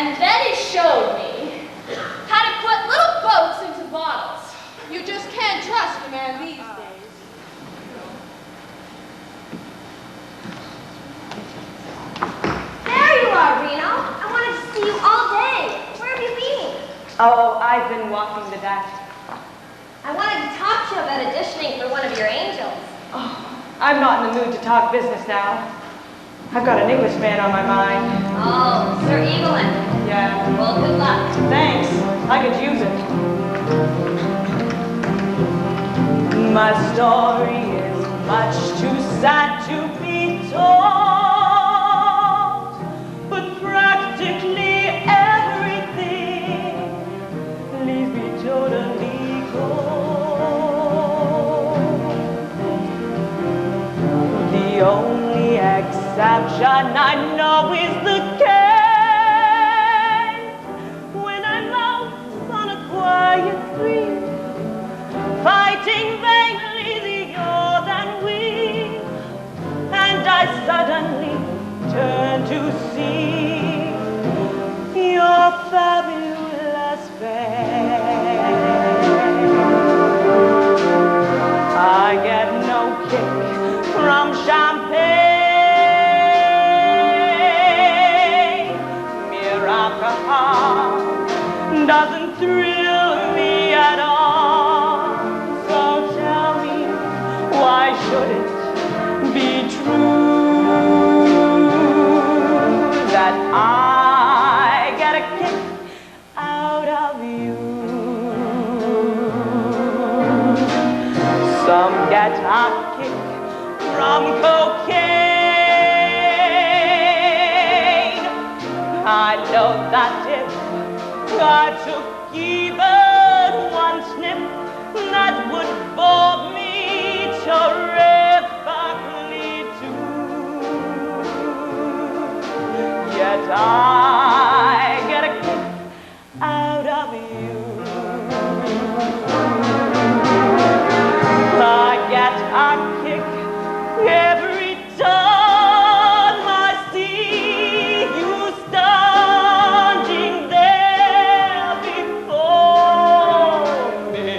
And then he showed me how to put little boats into bottles. You just can't trust a man these days. There you are, Reno. I wanted to see you all day. Where have you been? Oh, I've been walking the deck. I wanted to talk to you about auditioning for one of your angels. Oh, I'm not in the mood to talk business now. I've got an Englishman on my mind. Oh, Sir Evelyn. Yeah. Well, good luck. Thanks. I could use it. My story is much too sad to be told, but practically everything leaves me totally cold. The only exception I know is the case when I'm out on a quiet street, fighting vainly the odds and we, and I suddenly turn to see your fabulous face. I get no kick from champagne. Mere alcohol doesn't thrill me at all. So tell me, why should it be true that I get a kick out of you? Some get a kick from cocaine. I know that if I took even one sniff, that would bore me terrifically too. Yet I get a kick out of you. I get a kick every time I see you standing there before me.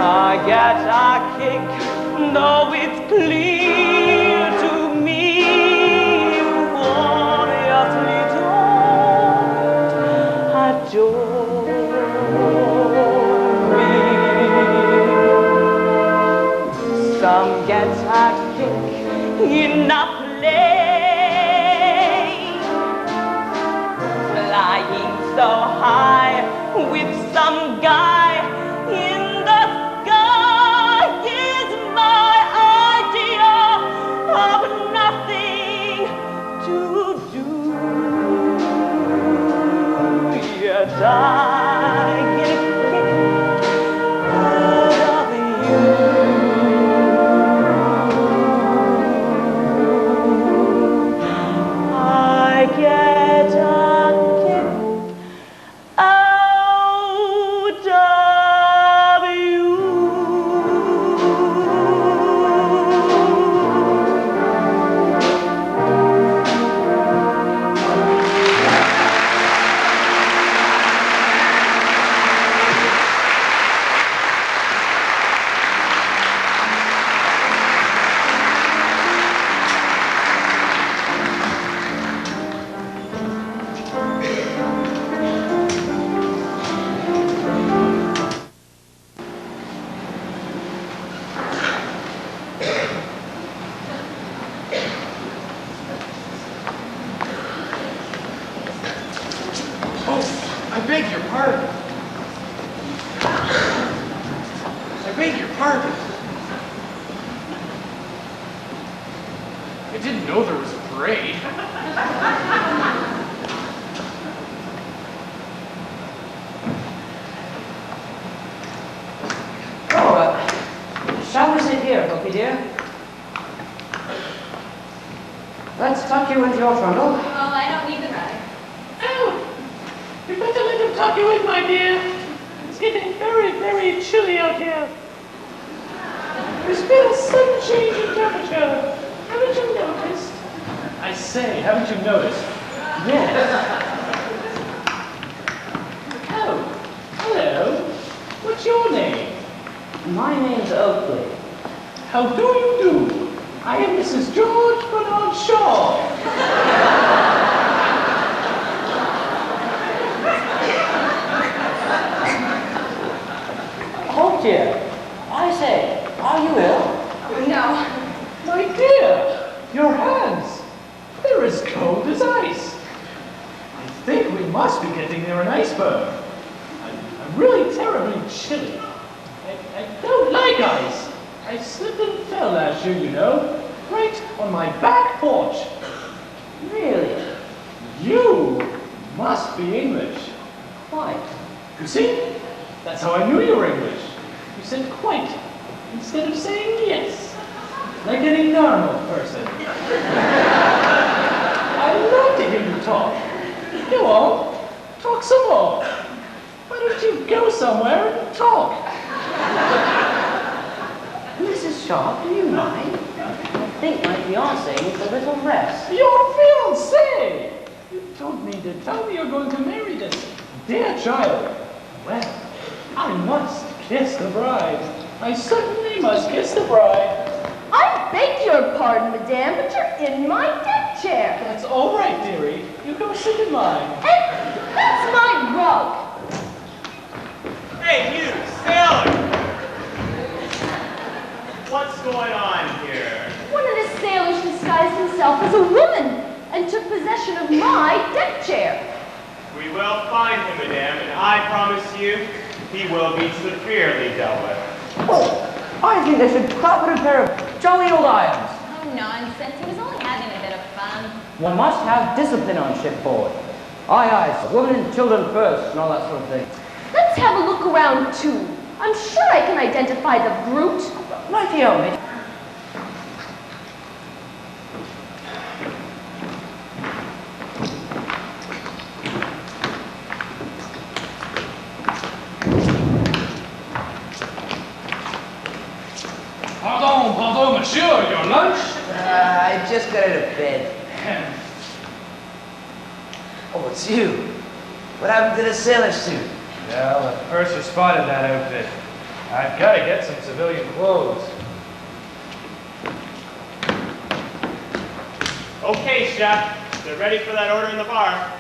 I get a kick, though it's clear to me you obviously don't adore me. Some get a kick in a plane, flying so high with some guy in the sky is my idea of nothing to do. Yet I get a kick out of you. I get a kick out of you. I beg your pardon. I beg your pardon. I didn't know there was a parade. Shall we sit here, Hoopy dear? Let's tuck you into your trundle. Oh, I don't need the ride. Oh, you better let him tuck you in, my dear. It's getting very, very chilly out here. There's been a sudden change in temperature. Haven't you noticed? I say, haven't you noticed? Yes. How do you do? I am Mrs. George Bernard Shaw. Oh dear. I say, are you ill? No. My dear, your hands. They're as cold as ice. I think we must be getting near an iceberg. I'm really terribly chilly. I don't like ice. I slipped and fell last year, you know, right on my back porch. Really? You must be English. Quite. You see? That's how I knew you were English. You said quite instead of saying yes, like any normal person. I love to hear you talk. Go on, talk some more. Why don't you go somewhere and talk? Mrs. Shaw, do you mind? I think my fiancé needs a little rest. Your fiancé! You don't mean to tell me you're going to marry this dear child. Well, I must kiss the bride. I certainly must kiss the bride. I beg your pardon, madame, but you're in my deck chair. That's all right, dearie. You go sit in mine. And that's my rug. Hey, you, sailor! What's going on here? One of the sailors disguised himself as a woman and took possession of my deck chair. We will find him, madame, and I promise you, he will be severely dealt with. Oh, I think they should clap at a pair of jolly old irons. Oh, nonsense. He was only having a bit of fun. One must have discipline on shipboard. Aye, aye, women and children first and all that sort of thing. Let's have a look around, too. I'm sure I can identify the brute. Rightio, mate. Pardon, monsieur, your lunch? I just got out of bed. Oh, it's you. What happened to the sailor suit? Well, the purser spotted that outfit. I've got to get some civilian clothes. Okay, chef. They're ready for that order in the bar.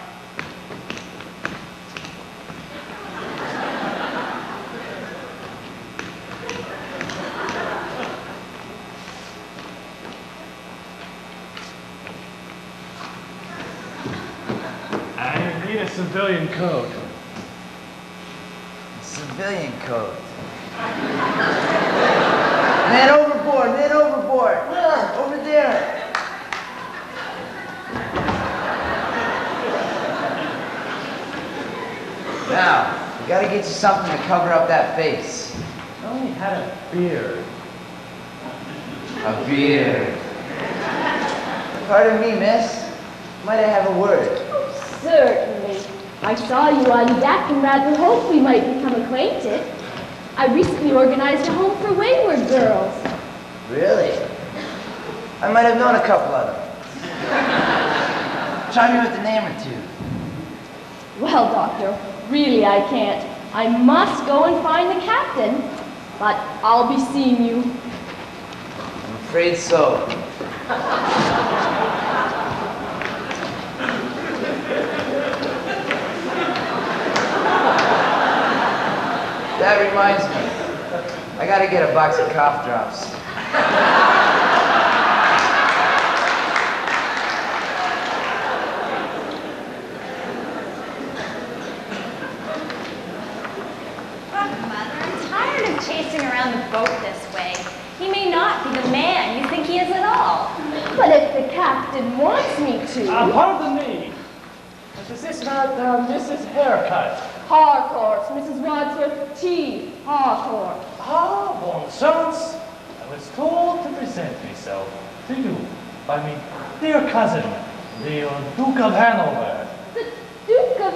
I need a civilian coat. Civilian coat. Man overboard, man overboard. Where? Over there. Now, we gotta get you something to cover up that face. I only had a beard. A beard. Pardon me, miss. Might I have a word? Certainly. I saw you on deck and rather hoped we might become acquainted. I recently organized a home for wayward girls. Really? I might have known a couple of them. Try me with a name or two. Well, Doctor, really I can't. I must go and find the captain, but I'll be seeing you. I'm afraid so. That reminds me. I gotta get a box of cough drops. Mother, I'm tired of chasing around the boat this way. He may not be the man you think he is at all. But if the captain wants me to... Pardon me. Is this not Mrs. Haircut? Harcourt, Mrs. Wadsworth T. Harcourt. Ah, bon sens. I was told to present myself to you by my dear cousin, the Duke of Hanover. The Duke of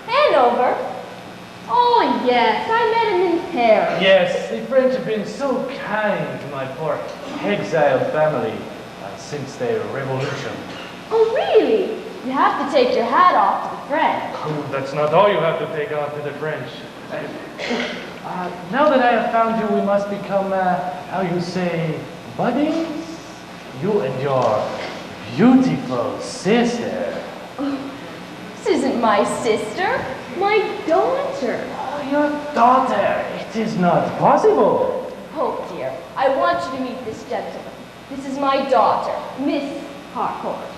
Hanover? Oh, yes, I met him in Paris. Yes, the French have been so kind to my poor exiled family since their revolution. Oh, really? You have to take your hat off to the French. Oh, that's not all you have to take off to the French. Now that I have found you, we must become, how you say, Buddies, you and your beautiful sister. This isn't my sister, my daughter. Oh, your daughter. It is not possible. Oh dear, I want you to meet this gentleman. This is my daughter, Miss Harcourt.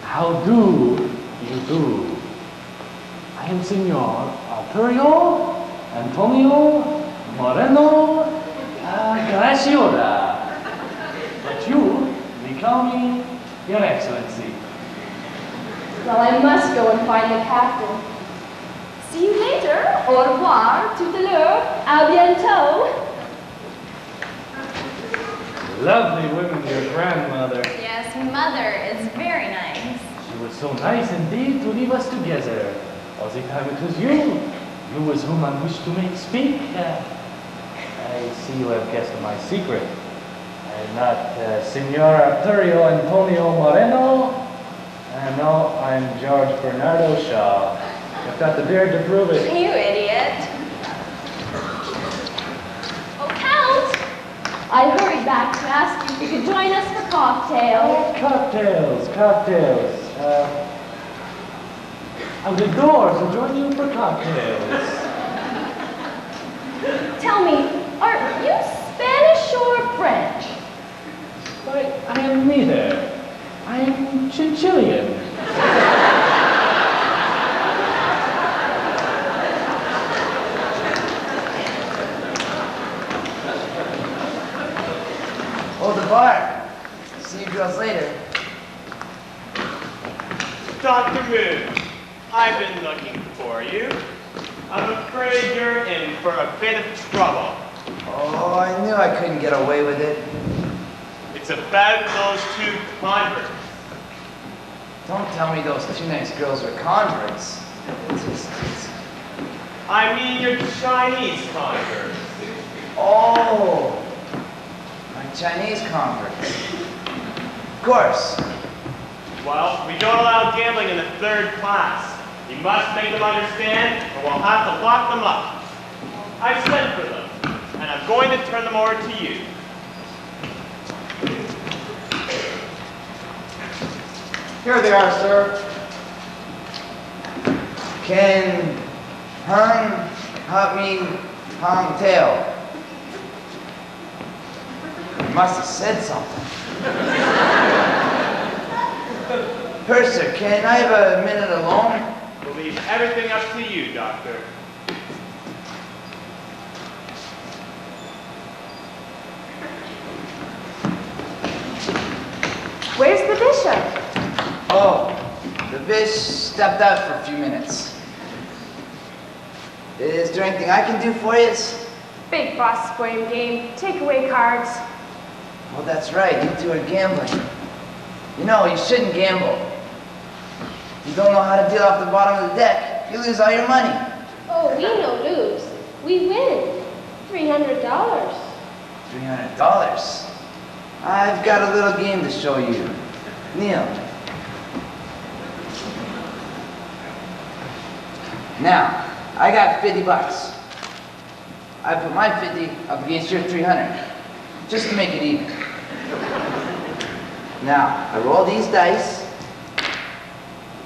How do you do? I am Senor Arturo Antonio Moreno Graciola. But you may call me Your Excellency. Well, I must go and find the captain. See you later. Au revoir, tout à l'heure, à bientôt. Lovely woman, your grandmother. Yes, mother is very nice. She was so nice indeed to leave us together. All the time it was you was whom I wished to make speak. I see you have guessed my secret. I am not Senor Arturo Antonio Moreno. No, I'm George Bernardo Shaw. I've got the beard to prove it. You idiot. Oh, Count! I hurried back to ask you if you could join us for cocktails. Cocktails. I'll be doors to join you for cocktails. Tell me, are you Spanish or French? But I am neither. I am Chinchillian. Hold the bar. See you girls later. Dr. Moon, I've been looking for you. I'm afraid you're in for a bit of trouble. Oh, I knew I couldn't get away with it. It's about those two converts. Don't tell me those two nice girls are converts. I mean your Chinese converts. Oh, my Chinese converts. Of course. Well, we don't allow gambling in the third class. You must make them understand, or we'll have to lock them up. I've sent for them, and I'm going to turn them over to you. Here they are, sir. Can Hung help me hung tail? You must have said something. Purser, can I have a minute alone? We'll leave everything up to you, Doctor. Where's the bishop? Oh, the Bish stepped out for a few minutes. Is there anything I can do for you? Big boss square game. Take away cards. Well, that's right. You two are gambling. You know, you shouldn't gamble. You don't know how to deal off the bottom of the deck. You lose all your money. Oh, we no lose. We win. $300. $300. I've got a little game to show you. Kneel. Now, I got $50. I put my 50 up against your 300, just to make it even. Now, I roll these dice,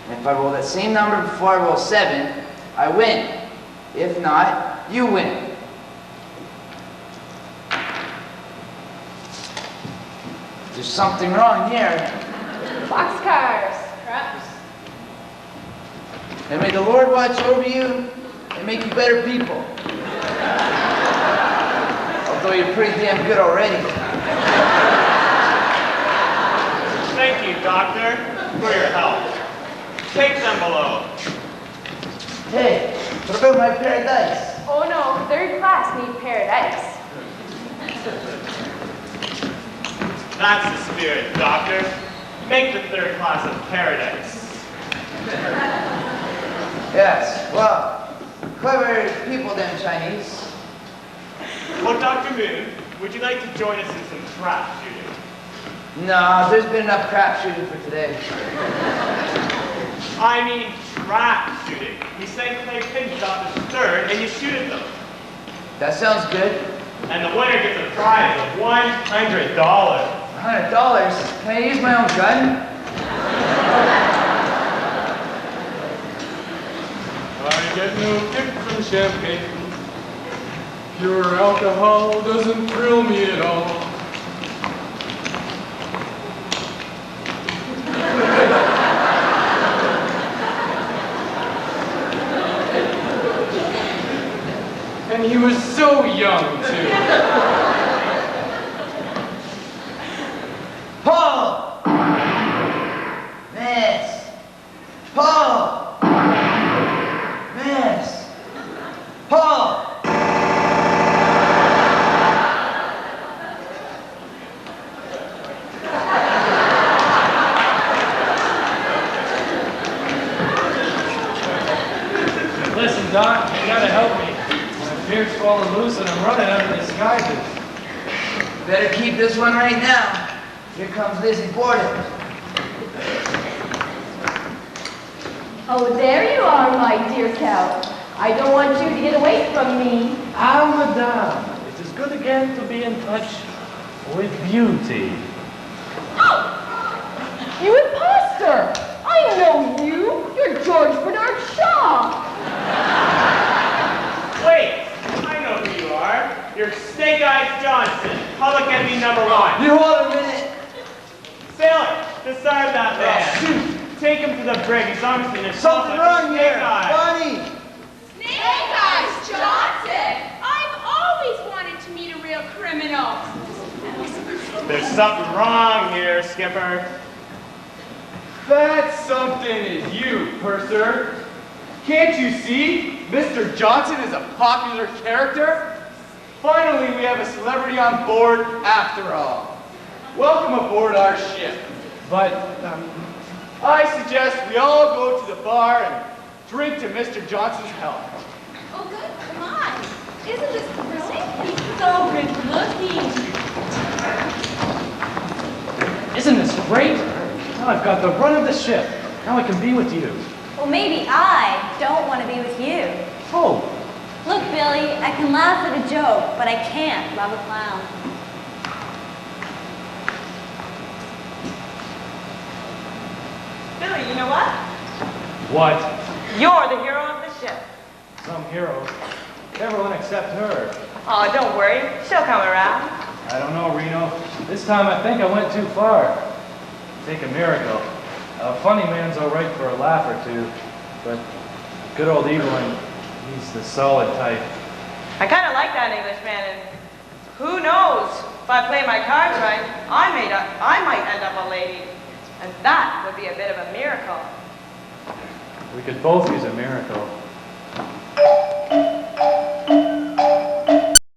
and if I roll that same number before I roll 7, I win. If not, you win. There's something wrong here. Boxcars. Craps. And may the Lord watch over you and make you better people. Although you're pretty damn good already. Thank you, Doctor, for your help. Take them below. Hey, what about my pair of dice? Oh no, third class need paradise. That's the spirit, Doctor. Make the third class of paradise. Yes, well, clever people, them Chinese. Well, Dr. Moon, would you like to join us in some trap shooting? No, there's been enough crap shooting for today. I mean trap shooting. We say play pins off the stern and you shoot at them. That sounds good. And the winner gets a prize of $100. $100? Can I use my own gun? I get no kick from champagne. Pure alcohol doesn't thrill me at all. And he was so young, too. Paul! Miss! Paul! Miss! Paul! Listen, Doc, you gotta help me. My beard's falling loose and I'm running out of disguises. Better keep this one right now. Here comes Lizzie Borden. Oh, there you are, my dear Count. I don't want you to get away from me. Ah, madame, it is good again to be in touch with beauty. You imposter! I know you! You're George Bernard Shaw! Wait, I know who you are. You're Snake Eyes Johnson, public enemy #1. You hold a minute. Sailor, disarm that man. Take him to the brig. He's obviously an assault Something by wrong Snake here. Eyes. Bonnie! Snake Eyes Johnson! I've always wanted to meet a real criminal. There's something wrong here, Skipper. That something is you, purser. Can't you see? Mr. Johnson is a popular character. Finally, we have a celebrity on board after all. Welcome aboard our ship. But I suggest we all go to the bar and drink to Mr. Johnson's health. Oh, good. Come on. Isn't this thrilling? He's so good looking. Isn't this great? Now I've got the run of the ship. Now I can be with you. Well, maybe I don't want to be with you. Oh, Look, Billy, I can laugh at a joke, but I can't love a clown. Billy, you know what? what? You're the hero of the ship. Some hero. Everyone except her. Oh, don't worry. She'll come around. I don't know, Reno. This time I think I went too far. Take a miracle. A funny man's all right for a laugh or two, but good old Evelyn, he's the solid type. I kind of like that Englishman, and who knows? If I play my cards right, I might end up a lady. And that would be a bit of a miracle. We could both use a miracle.